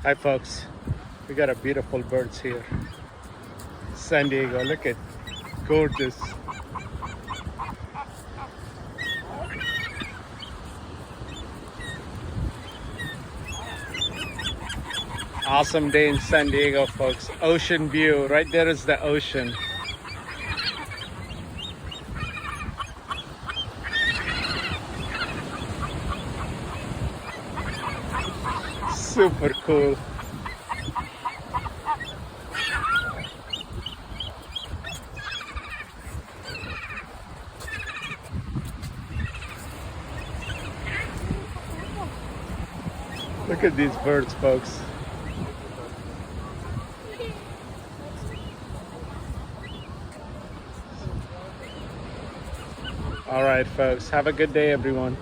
Hi folks, we got a beautiful birds here. San Diego, look at gorgeous. Awesome day in San Diego folks. Ocean view, right there is the ocean. Super cool. Look at these birds folks. All right folks, have a good day everyone.